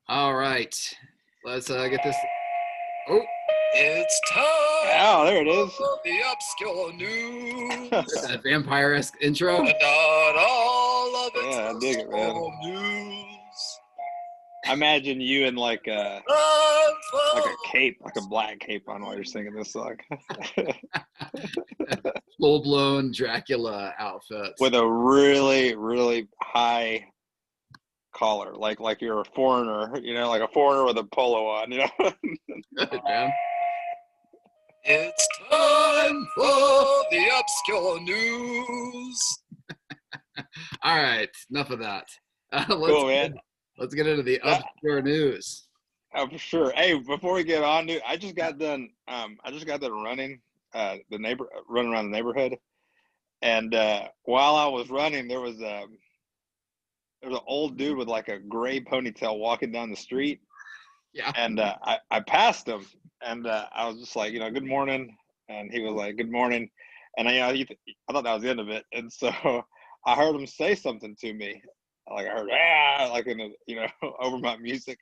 All right, let's get this. Oh, It's time. Oh, there it is. For the obscure news. that vampire-esque intro. And not all of it's Yeah, I dig it, man. obscure news. I imagine you in like a Time for cape, like a black cape on while you're singing this song. Full-blown Dracula outfit. With a really, really high collar, like you're a foreigner, like a foreigner with a polo on, Good, man. It's time for the obscure news. All right, enough of that. Cool, man. Let's get into the obscure news. Oh, for sure. Hey, before we get on, dude, I just got done running, running around the neighborhood, and while I was running, there was an old dude with like a gray ponytail walking down the street. Yeah. And I passed him, and I was just like, good morning, and he was like, good morning, and I thought that was the end of it, and so I heard him say something to me, like I heard like in the, over my music,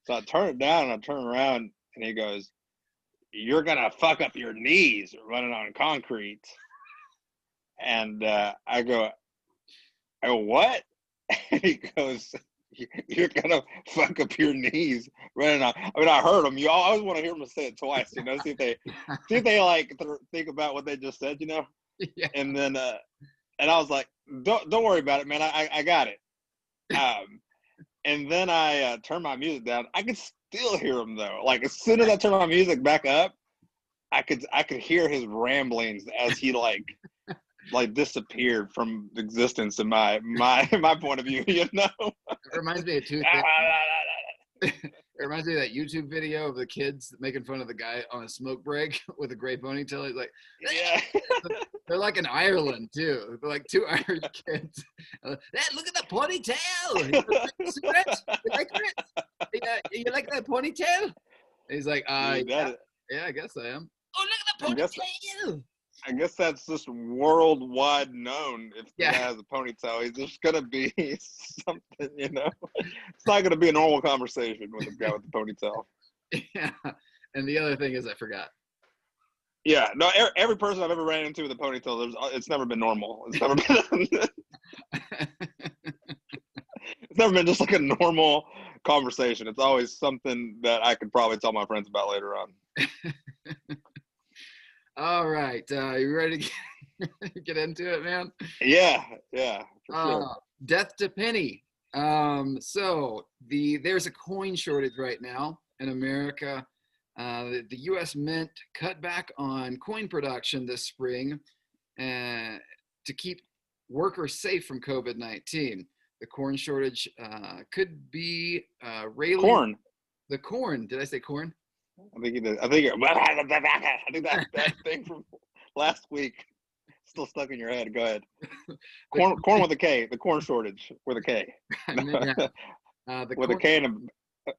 so I turned it down and I turned around, and he goes, "You're gonna fuck up your knees running on concrete," and I go, what? And he goes, "You're gonna fuck up your knees running on." I mean, I heard him. You always want to hear him say it twice, see if they like think about what they just said, Yeah. And then, and I was like, "Don't worry about it, man. I got it." And then I turned my music down. I could still hear him though. Like as soon as I turned my music back up, I could hear his ramblings as he like disappeared from existence in my point of view, It reminds me of two things. It reminds me of that YouTube video of the kids making fun of the guy on a smoke break with a gray ponytail. He's like, yeah. They're like in Ireland too. They're like two Irish kids. Look at the ponytail. You like it? You like that ponytail? And he's like, yeah, I guess I am. Oh, look at the ponytail. I guess that's just worldwide known. If Yeah. he has a ponytail, he's just gonna be something, It's not gonna be a normal conversation with a guy with a ponytail. Yeah. And the other thing is, I forgot. Yeah. No. Every person I've ever ran into with a ponytail, it's never been normal. It's never been. It's never been just like a normal conversation. It's always something that I could probably tell my friends about later on. All right, you ready to get into it, man? Yeah, for sure. Death to penny. So there's a coin shortage right now in America. The U.S. Mint cut back on coin production this spring to keep workers safe from COVID-19. The corn shortage could be railing. Corn. The corn. Did I say corn? I think that thing from last week still stuck in your head. Go ahead. Corn with a K. The corn shortage with a K. With a K and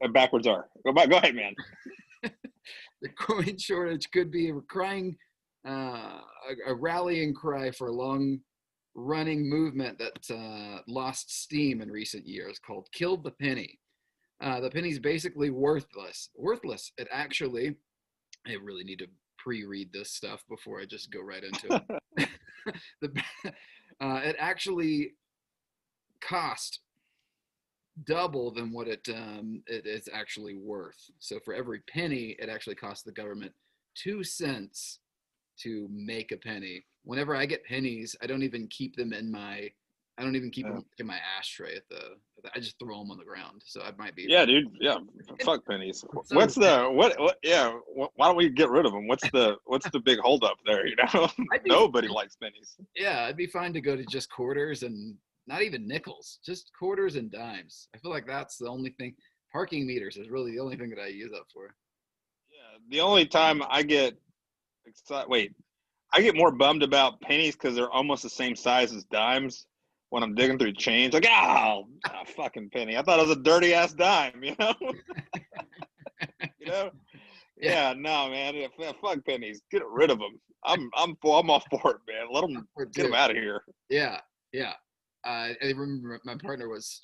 a backwards R. Go ahead, man. The coin shortage could be a rallying cry for a long-running movement that lost steam in recent years called "Kill the Penny." The penny's basically worthless. I really need to pre-read this stuff before I just go right into it. It actually cost double than what it is actually worth. So for every penny, it actually costs the government 2 cents to make a penny. Whenever I get pennies, I don't even keep them in my ashtray I just throw them on the ground. So I might be. Yeah, dude. Yeah, fuck pennies. Why don't we get rid of them? What's the big holdup there? Nobody likes pennies. Yeah, I'd be fine to go to just quarters and not even nickels, just quarters and dimes. I feel like that's the only thing. Parking meters is really the only thing that I use up for. Yeah, the only time I get I get more bummed about pennies because they're almost the same size as dimes. When I'm digging through change, like, fucking penny. I thought it was a dirty ass dime, Yeah, no, man. Fuck pennies. Get rid of them. I'm all for it, man. Let them get them out of here. Yeah. I remember my partner was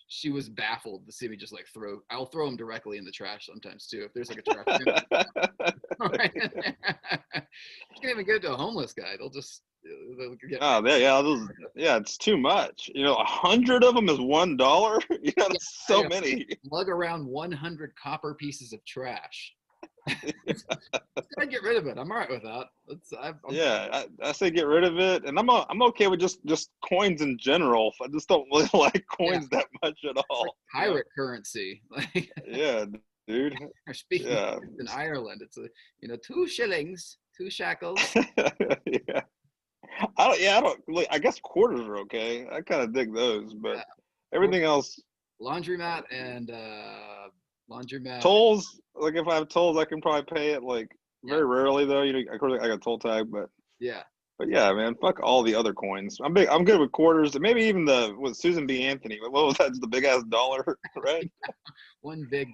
she was baffled to see me just like I'll throw them directly in the trash sometimes too. If there's like a trash can right in there. You can't even get it to a homeless guy. They'll get Oh, yeah, it's too much. 100 of them is $1. That's so many. lug around 100 copper pieces of trash. I get rid of it. I'm all right with that. I say get rid of it, and I'm okay with just coins in general. I just don't really like coins that much at all. Like pirate currency. Yeah, dude. Or speaking of in Ireland, it's 2 shillings, 2 shekels. Yeah. I guess quarters are okay. I kind of dig those, but everything else. Laundromat and laundromat. Tolls, like if I have tolls, I can probably pay it. Like very rarely though. Of course I got a toll tag, but yeah. But yeah, man, fuck all the other coins. I'm good with quarters, and maybe even with Susan B. Anthony. What was that? The big ass dollar, right? One big.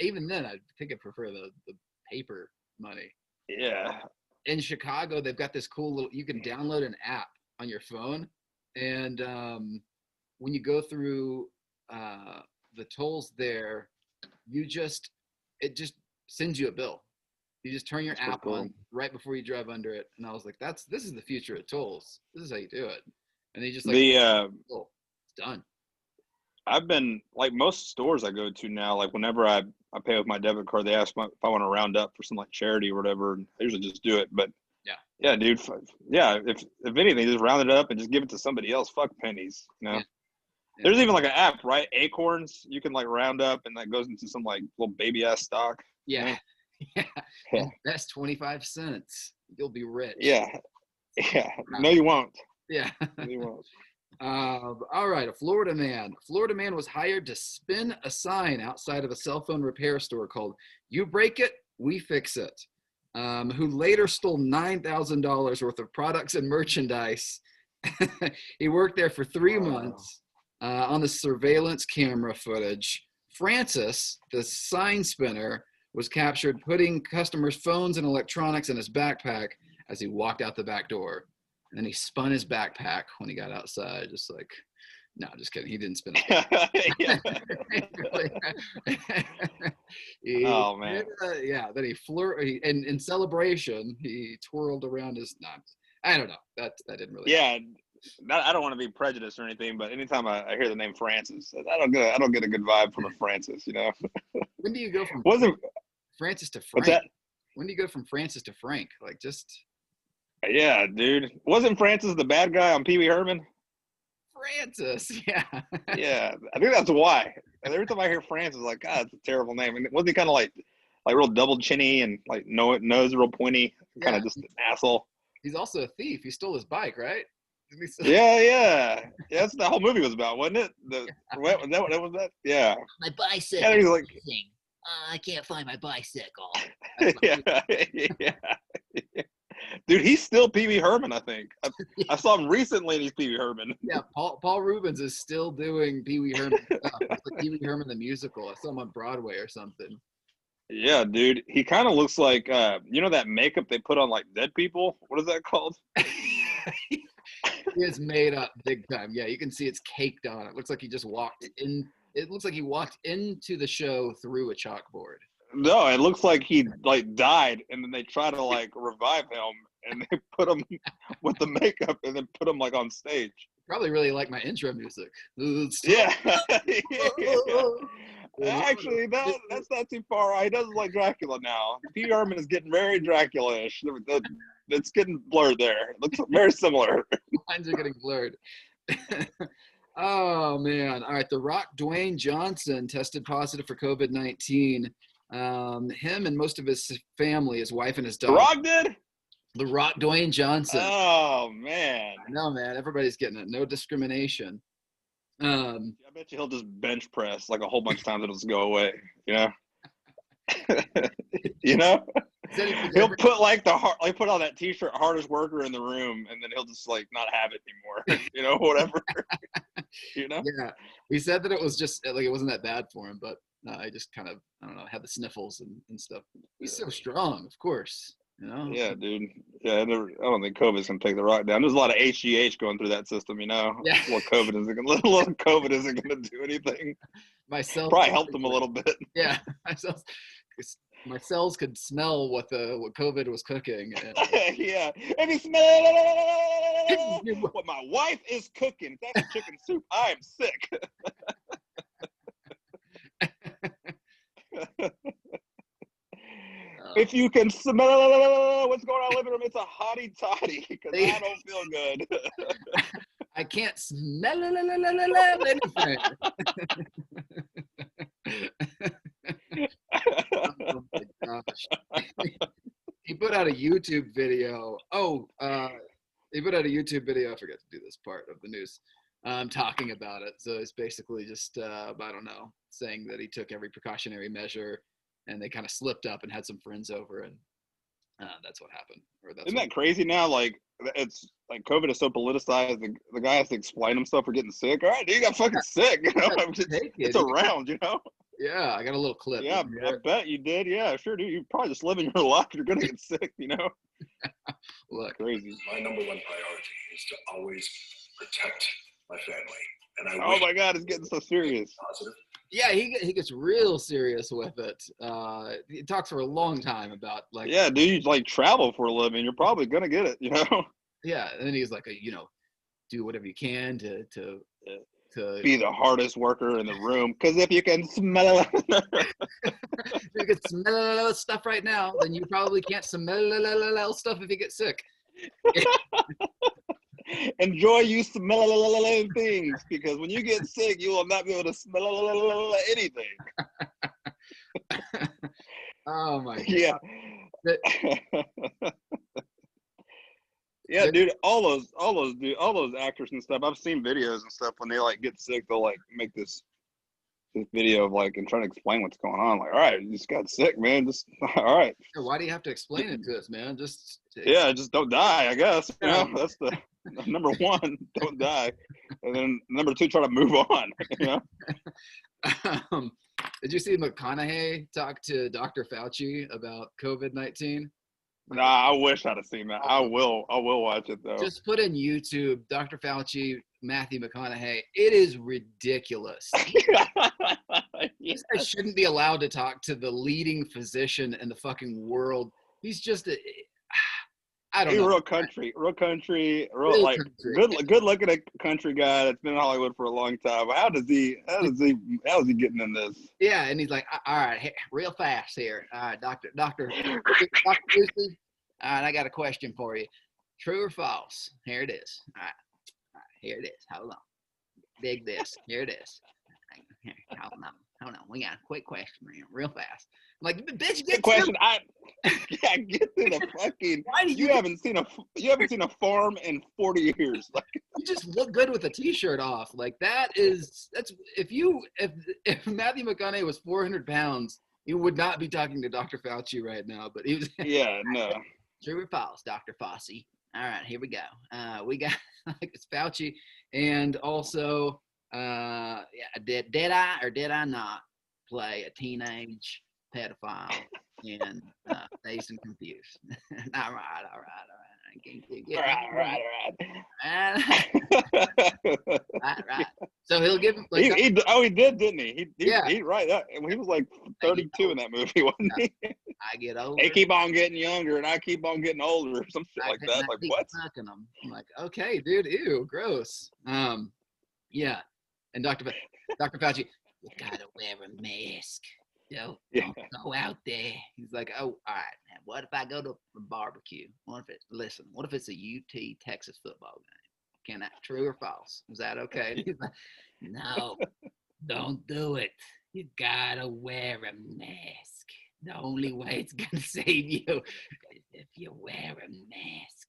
Even then, I think I prefer the paper money. Yeah. In Chicago, they've got this cool little. You can download an app on your phone, and when you go through the tolls there, it just sends you a bill. You just turn your app on right before you drive under it, and I was like, "This is the future of tolls. This is how you do it." And they just like, it's done. I've been like most stores I go to now. Like whenever I pay with my debit card, they ask if I want to round up for some like charity or whatever. And I usually just do it. But yeah, dude. Yeah, if anything, just round it up and just give it to somebody else. Fuck pennies, Yeah. There's even like an app, right? Acorns. You can like round up, and that goes into some like little baby ass stock. Yeah. Invest 25 cents. You'll be rich. Yeah. No, you won't. Yeah. No, you won't. All right. A Florida man was hired to spin a sign outside of a cell phone repair store called "You Break It, We Fix It," who later stole $9,000 worth of products and merchandise. He worked there for 3 months on the surveillance camera footage. Francis, the sign spinner, was captured putting customers' phones and electronics in his backpack as he walked out the back door. And then he spun his backpack when he got outside, just like, no, just kidding. He didn't spin it. Oh, man. Then he and in celebration, he twirled around his nuts. I don't know. That didn't really happen. I don't want to be prejudiced or anything, but anytime I hear the name Francis, I don't get a good vibe from a Francis, When do you go from Francis to Frank? What's that? When do you go from Francis to Frank? Like just. Yeah, dude. Wasn't Francis the bad guy on Pee Wee Herman? Francis, yeah. Yeah, I think that's why. And every time I hear Francis, like, God, that's a terrible name. And wasn't he kind of like real double chinny and like nose real pointy, kind of just an asshole? He's also a thief. He stole his bike, right? Yeah. That's the whole movie was about, wasn't it? What was that? Yeah. My bicycle. Yeah, he's like, I can't find my bicycle. yeah. Dude, he's still Pee Wee Herman, I think. I saw him recently and he's Pee Wee Herman. Yeah, Paul Rubens is still doing Pee Wee Herman stuff. It's like Pee Wee Herman the musical. I saw him on Broadway or something. Yeah, dude. He kind of looks like, that makeup they put on like dead people? What is that called? He is made up big time. Yeah, you can see it's caked on. It looks like he just walked in. It looks like he walked into the show through a chalkboard. No, it looks like he like died, and then they try to like revive him, and they put him with the makeup, and then put him like on stage. Probably really like my intro music. Yeah. Actually, that's not too far. He doesn't like Dracula now. P. Herman is getting very Dracula-ish. It's getting blurred there. It looks very similar. Lines are getting blurred. Oh man! All right, The Rock, Dwayne Johnson, tested positive for COVID-19. Him and most of his family, his wife and his dog. The Rock did? The Rock, Dwayne Johnson. Oh, man. I know, man. Everybody's getting it. No discrimination. I bet you he'll just bench press like a whole bunch of times. It'll just go away, He'll put put on that T-shirt, hardest worker in the room, and then he'll just like not have it anymore, whatever. Yeah, he said that it was just like it wasn't that bad for him, but I just kind of had the sniffles and stuff. He's so strong, of course. You know? Yeah, dude. Yeah, I don't think COVID's gonna take the rock down. There's a lot of HGH going through that system, you know. Yeah. Little COVID isn't gonna do anything. My cells Probably helped them a little bit. Yeah, my cells could smell what COVID was cooking. And, Yeah. And you smell what my wife is cooking. That's chicken soup. I am sick. If you can smell what's going on in the living room, it's a hottie toddy because I don't feel good. I can't smell anything. Oh my gosh. He put out a YouTube video. He put out a YouTube video. I forgot to do this part of the news. Talking about it. So it's basically just, I don't know, saying that he took every precautionary measure and they kind of slipped up and had some friends over and that's what happened. Isn't that crazy now? Like, it's like COVID is so politicized. The guy has to explain himself for getting sick. All right, dude, you got fucking sick. You know, it's around, you know? Yeah, I got a little clip. Yeah, I bet you did. Yeah, sure, dude. You probably just living your life. You're gonna get sick, you know. Look, crazy. My number one priority is to always protect my family, and I. Oh my God, it's getting so serious. Positive. Yeah, he gets real serious with it. He talks for a long time about like. Yeah, dude, you like travel for a living. You're probably gonna get it, you know. Yeah, and then he's like, do whatever you can to be the hardest worker in the room, because if you can smell you can smell stuff right now, then you probably can't smell stuff if you get sick. Enjoy you smelling things, because when you get sick, you will not be able to smell anything. Oh my God. Yeah. Yeah, dude, all those actors and stuff. I've seen videos and stuff when they like get sick, they'll like make this video of like and trying to explain what's going on. Like, all right, you just got sick, man. Just all right. Why do you have to explain it to us, man? Just don't die, I guess. You Yeah. know, that's the number one, don't die. And then number two, try to move on, you know. Did you see McConaughey talk to Dr. Fauci about COVID-19? Nah, I wish I'd have seen that. I will watch it though. Just put in YouTube, Dr. Fauci, Matthew McConaughey. It is ridiculous. This guy shouldn't be allowed to talk to the leading physician in the fucking world. He's just I don't know. Real country, like country. good looking a country guy that's been in Hollywood for a long time. How is he getting in this? Yeah, and he's like, all right, real fast here. All right, Dr. Lucy. All right, I got a question for you. True or false? Here it is. All right, here it is. Hold on. Dig this. Here it is. Here, hold on. We got a quick question, man, real fast. I'm like, bitch, get question. Get to the fucking. You haven't seen a farm in 40 years. Like, you just look good with a t-shirt off. Like that's if Matthew McConaughey was 400 pounds, he would not be talking to Dr. Fauci right now. But he was. Yeah, no. True or false, Dr. Fauci? All right, here we go. We got it's Fauci, and also, did I or did I not play a teenage pedophile in Dazed and Confused? All right. Right. So he'll give him. Like, he did, didn't he? He right. He was like 32 in that movie, wasn't he? I get older. They keep on getting younger, and I keep on getting older, or some shit like that. Like what? Them. I'm like, okay, dude, ew, gross. Yeah. And Dr. Fauci, you gotta wear a mask. Don't go out there. He's like, oh, all right. Now, what if I go to a barbecue? What if it's a UT Texas football game? Can I? True or false? Is that okay? He's like, no, don't do it. You gotta wear a mask. The only way it's gonna save you is if you wear a mask.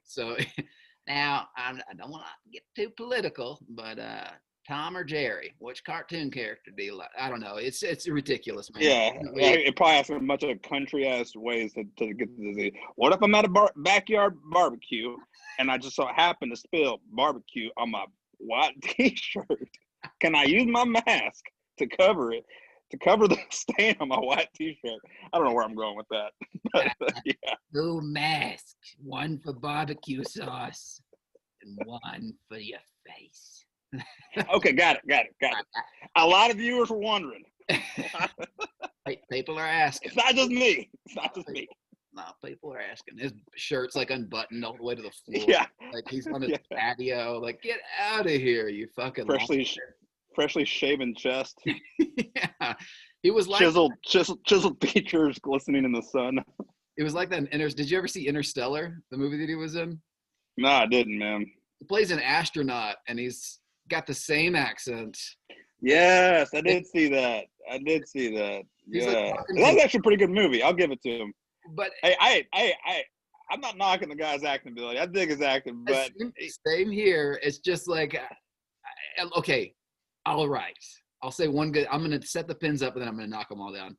So now I don't want to get too political, but Tom or Jerry, which cartoon character do you like? I don't know. It's ridiculous, man. Yeah, it probably has a bunch of country ass ways to get the disease. What if I'm at a backyard barbecue and I just so happen to spill barbecue on my white t-shirt? Can I use my mask to cover it to cover the stain on my white T-shirt. I don't know where I'm going with that. But, yeah. 2 masks, 1 for barbecue sauce and 1 for your face. Okay, got it. A lot of viewers were wondering. People are asking. It's not just me. No, people are asking. His shirt's like unbuttoned all the way to the floor. Yeah. Like he's on his patio. Like, get out of here, you fucking Freshly shaven chest. Yeah. He was like chiseled features glistening in the sun. It was like that in Did you ever see Interstellar, the movie that he was in? No, I didn't, man. He plays an astronaut and he's got the same accent. Yes, I did see that. He's Yeah. like That's actually a pretty good movie. I'll give it to him. But I'm not knocking the guy's acting ability. I dig his acting, but same here. It's just like, okay, all right. I'll say one good. I'm gonna set the pins up and then I'm gonna knock them all down.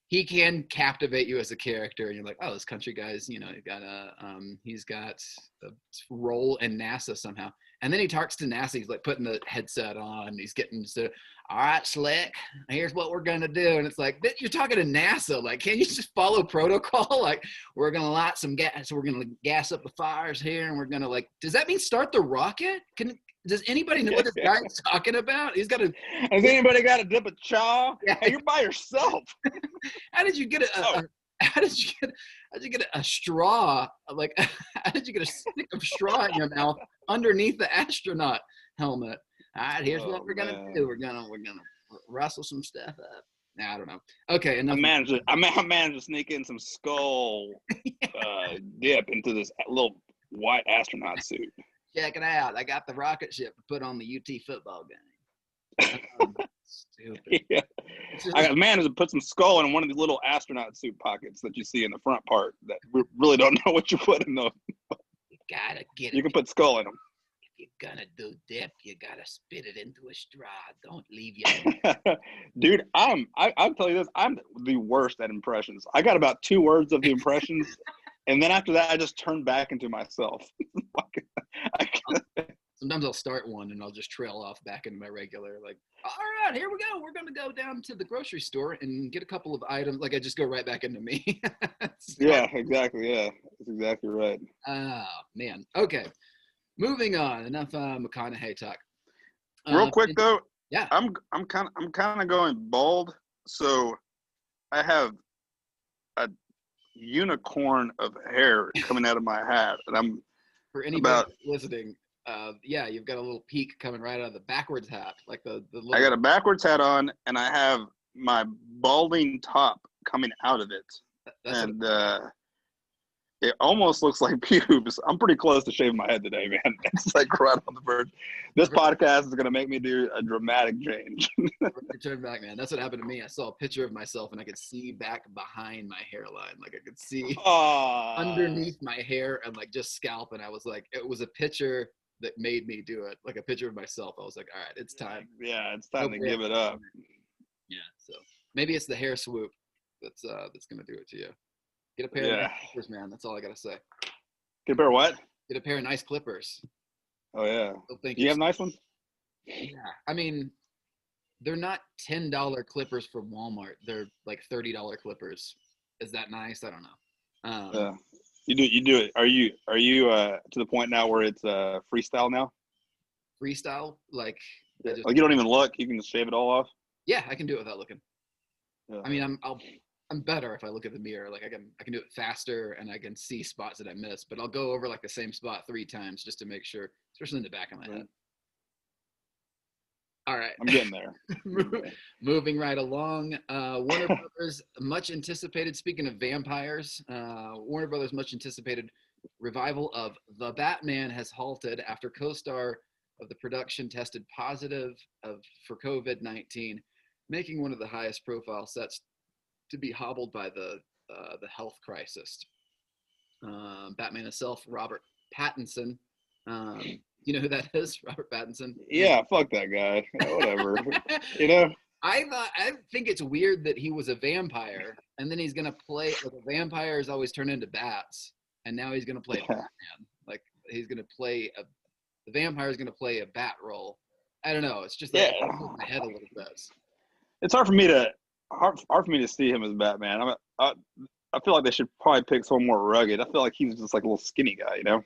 He can captivate you as a character, and you're like, oh, this country guy's, he's got a role in NASA somehow. And then he talks to NASA. He's like putting the headset on. He's getting to, all right, Slick, here's what we're gonna do. And it's like, you're talking to NASA. Like, can't you just follow protocol? Like, we're gonna light some gas. We're gonna gas up the fires here, and we're gonna does that mean start the rocket? Does anybody know what this guy's talking about? He's got to. Has anybody got a dip of chaw? Yeah. Hey, you're by yourself. How did you get how did you get a straw? Like, how did you get a stick of straw in your mouth underneath the astronaut helmet? All right, here's what we're gonna do. We're gonna rustle some stuff up. Nah, I don't know. Okay, enough. I managed to sneak in some skull dip into this little white astronaut suit. Check it out. I got the rocket ship to put on the UT football game. Stupid. Yeah. I managed to put some skull in one of the little astronaut suit pockets that you see in the front part that we really don't know what you put in those. You gotta get it. You can put skull in them. If you're gonna do dip, you gotta spit it into a straw. Don't leave your Dude, I'll tell you this, I'm the worst at impressions. I got about 2 words of the impressions, and then after that I just turn back into myself. Sometimes I'll start one and I'll just trail off back into my regular, like, all right, here we go. We're going to go down to the grocery store and get a couple of items. Like, I just go right back into me. Yeah, exactly. Yeah, that's exactly right. Oh, man. Okay. Moving on. Enough McConaughey talk. Real quick, though. Yeah. I'm kind of going bald. So I have a unicorn of hair coming out of my hat. And I'm For anybody listening, yeah, you've got a little peak coming right out of the backwards hat, like the little. I got a backwards hat on, and I have my balding top coming out of it, and it almost looks like pubes. I'm pretty close to shaving my head today, man. It's like right on the verge. This podcast is gonna make me do a dramatic change. Turn back, man. That's what happened to me. I saw a picture of myself, and I could see back behind my hairline, like I could see underneath my hair and like just scalp, and I was like, it was a picture that made me do it, like a picture of myself. I was like, all right, it's time. Yeah, it's time to give it up. Yeah, so maybe it's the hair swoop that's gonna do it to you. Get a pair of nice clippers, man. That's all I gotta say. Get a pair of what? Get a pair of nice clippers. Oh yeah. Do you have nice ones? Yeah, I mean, they're not $10 clippers from Walmart. They're like $30 clippers. Is that nice? I don't know. Yeah. You do it. Are you to the point now where it's freestyle now? Freestyle, like like you don't even look. You can just shave it all off. Yeah, I can do it without looking. Yeah. I mean, I'm better if I look at the mirror. Like I can do it faster and I can see spots that I miss. But I'll go over like the same spot 3 times just to make sure, especially in the back of my head. All right. I'm getting there. Moving right along. Warner Brothers, much anticipated, speaking of vampires, Warner Brothers' much anticipated revival of The Batman has halted after co-star of the production tested positive for COVID-19, making one of the highest profile sets to be hobbled by the health crisis. Batman himself, Robert Pattinson, you know who that is? Robert Pattinson? Yeah, fuck that guy. Whatever. You know? I think it's weird that he was a vampire and then he's going to play, like vampires always turn into bats, and now he's going to play Batman. Like he's going to play the vampire is going to play a bat role. I don't know. It's just like my head a little bit. It's hard for me to hard for me to see him as Batman. I feel like they should probably pick someone more rugged. I feel like he's just like a little skinny guy, you know?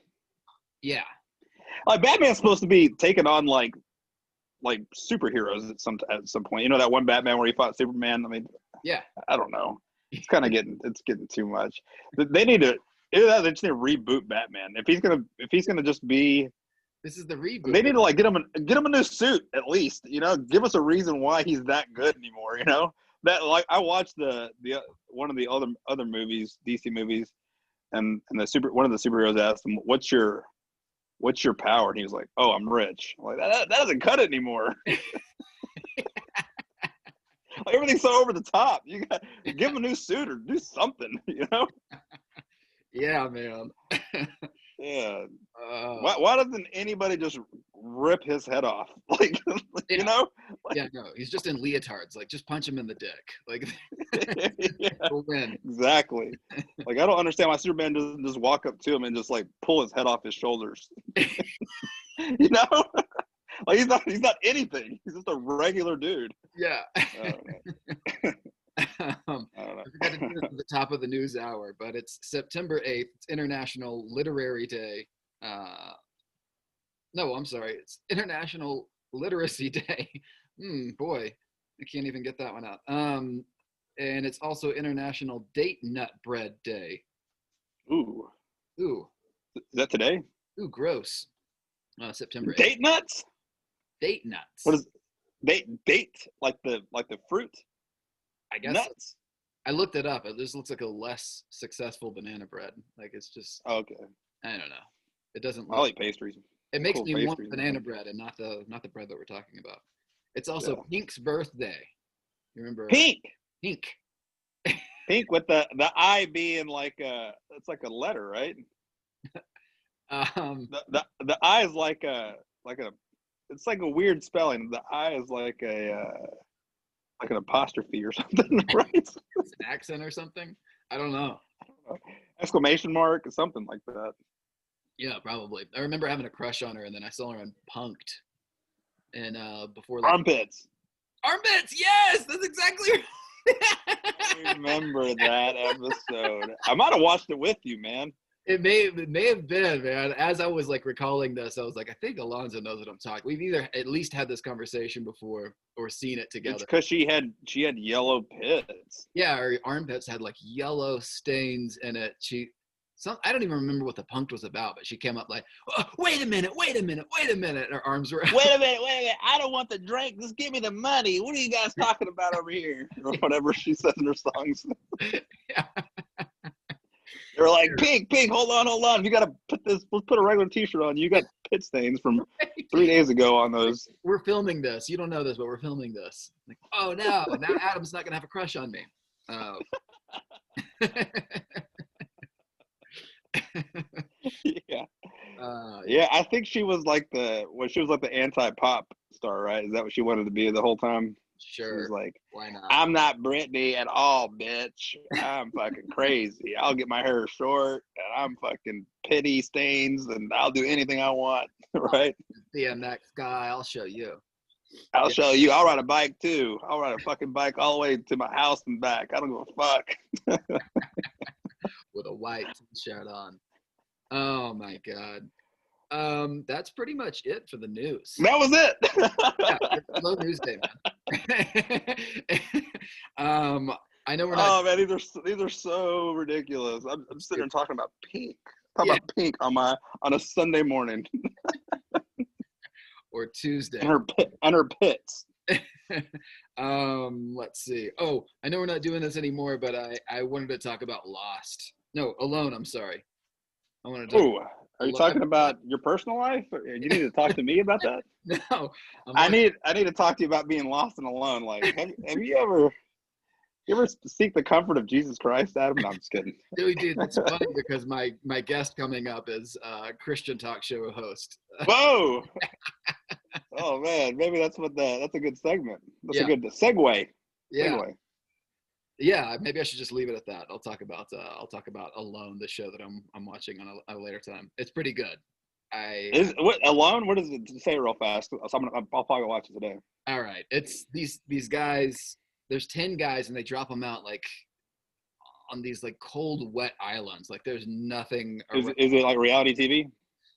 Yeah. Like Batman's supposed to be taking on like superheroes at some point. You know that one Batman where he fought Superman? I mean, Yeah. I don't know. It's kind of getting too much. They need to either that, they just need to reboot Batman. If he's gonna just be, This is the reboot. they need to like get him a new suit at least. You know, give us a reason why he's that good anymore. You know, that like I watched the one of the other movies, DC movies, and one of the superheroes asked him, "What's your power?" And he was like, "Oh, I'm rich." I'm like that doesn't cut it anymore. Like, everything's so over the top. You got give him a new suit or do something. You know? Yeah, man. Yeah. Why doesn't anybody just rip his head off? Like, Yeah. you know? Like, Yeah, no, he's just in leotards. Like, just punch him in the dick. Like, yeah, he'll win. exactly. Like, I don't understand why Superman doesn't just walk up to him and just like pull his head off his shoulders. You know? Like he's not anything. He's just a regular dude. Yeah. I don't know. I don't know. I forgot to do this at the top of the news hour, but it's September 8th. It's International Literary Day. No, I'm sorry. It's International Literacy Day. Boy, I can't even get that one out. And it's also International Date Nut Bread Day. Ooh. Is that today? Ooh, gross. September 8th. Date nuts? Date nuts. What is date like the fruit? I guess Nuts. I looked it up. It just looks like a less successful banana bread. Like it's just Okay. I don't know. It doesn't I look. like pastries. It makes cool me want pastries. banana bread and not the bread that we're talking about. It's also Pink's birthday. You remember Pink. Pink. Pink with the I being like it's like a letter, right? The I is like a it's like a weird spelling. The I is like an apostrophe or something, right? It's an accent or something. I don't know. Exclamation mark or something like that. Yeah, probably. I remember having a crush on her, and then I saw her on Punked, and before Armpits. Armpits. Yes, that's exactly right. I remember that episode. I might have watched it with you, man. It may have been, man. As I was like recalling this, I was like, I think Alonzo knows what I'm talking. We've either at least had this conversation before or seen it together. It's because she had yellow pits. Yeah, her armpits had like yellow stains in it. I don't even remember what the Punked was about, but she came up like, oh, wait a minute. And her arms were out. Wait a minute. I don't want the drink. Just give me the money. What are you guys talking about over here? Or whatever she says in her songs. Yeah. They're like, Pink, hold on. You gotta let's put a regular t-shirt on. You got pit stains from 3 days ago on those. We're filming this. You don't know this, but we're filming this. Like, oh no, now Adam's not gonna have a crush on me. Oh. Yeah. Yeah, I think she was like the anti-pop star, right? Is that what she wanted to be the whole time? Sure. She was like, why not? I'm not Britney at all, bitch. I'm fucking crazy. I'll get my hair short and I'm fucking pity stains and I'll do anything I want, right? BMX guy, I'll show you. I'll show you. I'll ride a bike too. I'll ride a fucking bike all the way to my house and back. I don't give a fuck. With a white t-shirt on. Oh my God. That's pretty much it for the news. That was it. Yeah, it's low news day, man. I know we're not. Oh man, these are so ridiculous. I'm sitting there talking about Pink. About Pink on a Sunday morning. Or Tuesday. And her pits. Let's see. Oh, I know we're not doing this anymore, but I wanted to talk about Lost. No, Alone. I'm sorry. I wanted to. Ooh, are you talking about your personal life? Or you need to talk to me about that. No, I need to talk to you about being lost and alone. Like, have you ever seek the comfort of Jesus Christ, Adam? No, I'm just kidding. Dude, that's funny because my guest coming up is a Christian talk show host. Whoa! Oh man, maybe that's a good segment. That's a good segue. Yeah. Segue. Yeah, maybe I should just leave it at that. I'll talk about Alone, the show that I'm watching on a later time. It's pretty good. Alone? What does it say real fast? I'll probably watch it today. All right, it's these guys. there's 10 guys and they drop them out like on these like cold, wet islands. Like there's nothing. Is it like reality TV?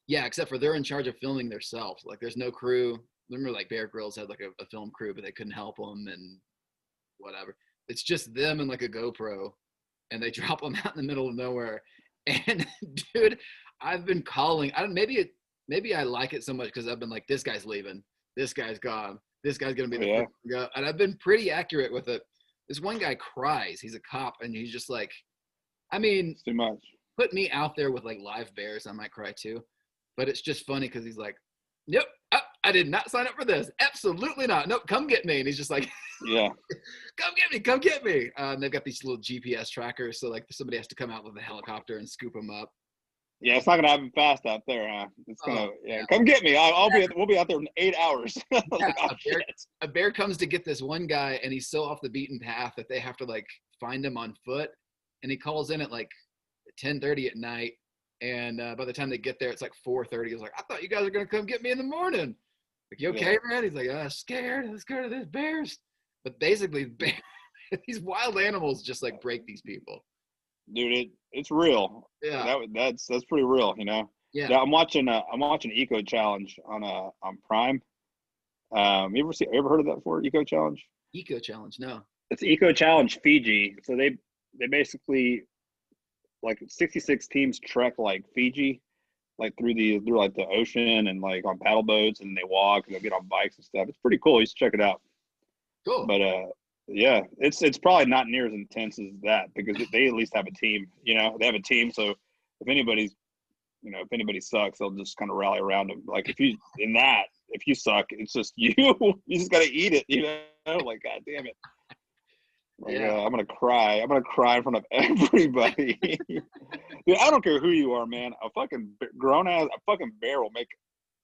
Yeah, except for they're in charge of filming themselves. Like there's no crew. Remember, like Bear Grylls had like a film crew, but they couldn't help them and whatever. It's just them and like a GoPro, and they drop them out in the middle of nowhere. And dude, I've been calling. Maybe I like it so much because I've been like, this guy's leaving, this guy's gone, this guy's gonna be the first to go, and I've been pretty accurate with it. This one guy cries. He's a cop, and he's just like, I mean, It's too much. put me out there with like live bears, I might cry too. But it's just funny because he's like, nope, I did not sign up for this. Absolutely not. Nope, come get me. And he's just like, Yeah. come get me. And they've got these little GPS trackers. So like somebody has to come out with a helicopter and scoop them up. Yeah, it's not gonna happen fast out there, huh? It's gonna come get me. We'll be out there in 8 hours. Like, a bear comes to get this one guy, and he's so off the beaten path that they have to like find him on foot. And he calls in at like 10:30 at night. And by the time they get there, it's like 4:30. He's like, I thought you guys were gonna come get me in the morning. Like, you okay, man? He's like, scared. I'm scared of these bears. But basically, these wild animals just like break these people. Dude, it's real. Yeah, that's pretty real, you know. yeah. I'm watching Eco Challenge on Prime. You ever heard of that before? Eco Challenge. Eco Challenge, no. It's Eco Challenge Fiji. So they basically like 66 teams trek like Fiji, like through like the ocean and like on paddle boats, and they walk and they get on bikes and stuff. It's pretty cool. You should check it out. Cool. But yeah, it's probably not near as intense as that because they at least have a team. You know, they have a team. So if anybody sucks, they'll just kind of rally around them. Like if you suck, it's just you. You just gotta eat it. You know, like God damn it. Like, Yeah. I'm gonna cry. I'm gonna cry in front of everybody. Dude, I don't care who you are, man. A fucking bear will make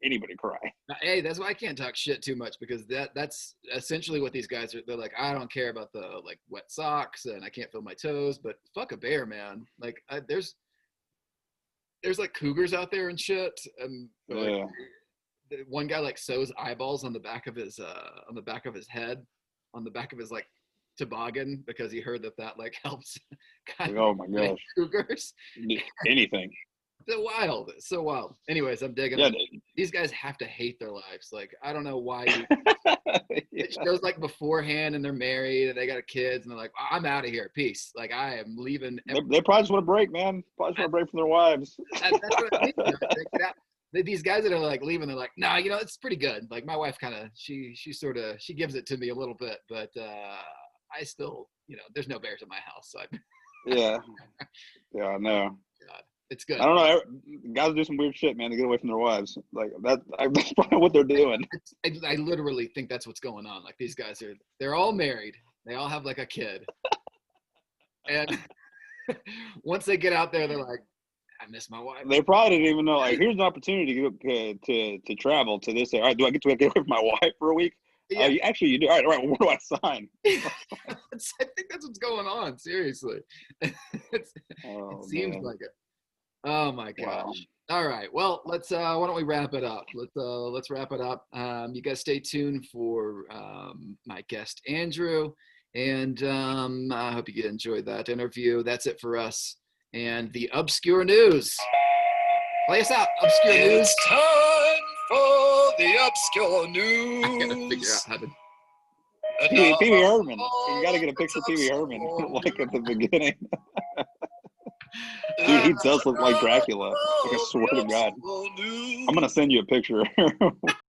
anybody cry. Hey, that's why I can't talk shit too much because that's essentially what these guys are. They're like, I don't care about the like wet socks and I can't feel my toes, but fuck a bear, man. Like there's like cougars out there and shit, and like, one guy like sews eyeballs on the back of his head, on the back of his like toboggan because he heard that like helps. Oh my gosh, cougars. Anything. It's so wild. Anyways, I'm digging it. These guys have to hate their lives. Like, I don't know why. It shows like beforehand and they're married and they got kids and they're like, I'm out of here. Peace. Like, I am leaving. They probably just want to break, man. Probably just want to break from their wives. That's what I mean. These guys that are like leaving, they're like, nah, it's pretty good. Like my wife kind of, she gives it to me a little bit, but I still, there's no bears in my house. So Yeah, I know. God. It's good. I don't know. Guys do some weird shit, man, to get away from their wives. Like that's probably what they're doing. I literally think that's what's going on. Like these guys they're all married. They all have like a kid. And once they get out there, they're like, I miss my wife. They probably didn't even know. Like, here's an opportunity to travel to this area. All right, do I get to get away from my wife for a week? Yeah. You do. All right. Where do I sign? I think that's what's going on. Seriously, it seems like it. Oh my gosh. Wow. All right. Well, let's why don't we wrap it up? Let's wrap it up. You guys stay tuned for my guest Andrew, and I hope you enjoyed that interview. That's it for us and the obscure news. Play us out, obscure news. It's time for the obscure news. I gotta figure out how to. Pee Wee Herman. You got to get a picture of Pee Wee Herman, like at the beginning. Dude, he does look like Dracula. Like, I swear to God. I'm going to send you a picture.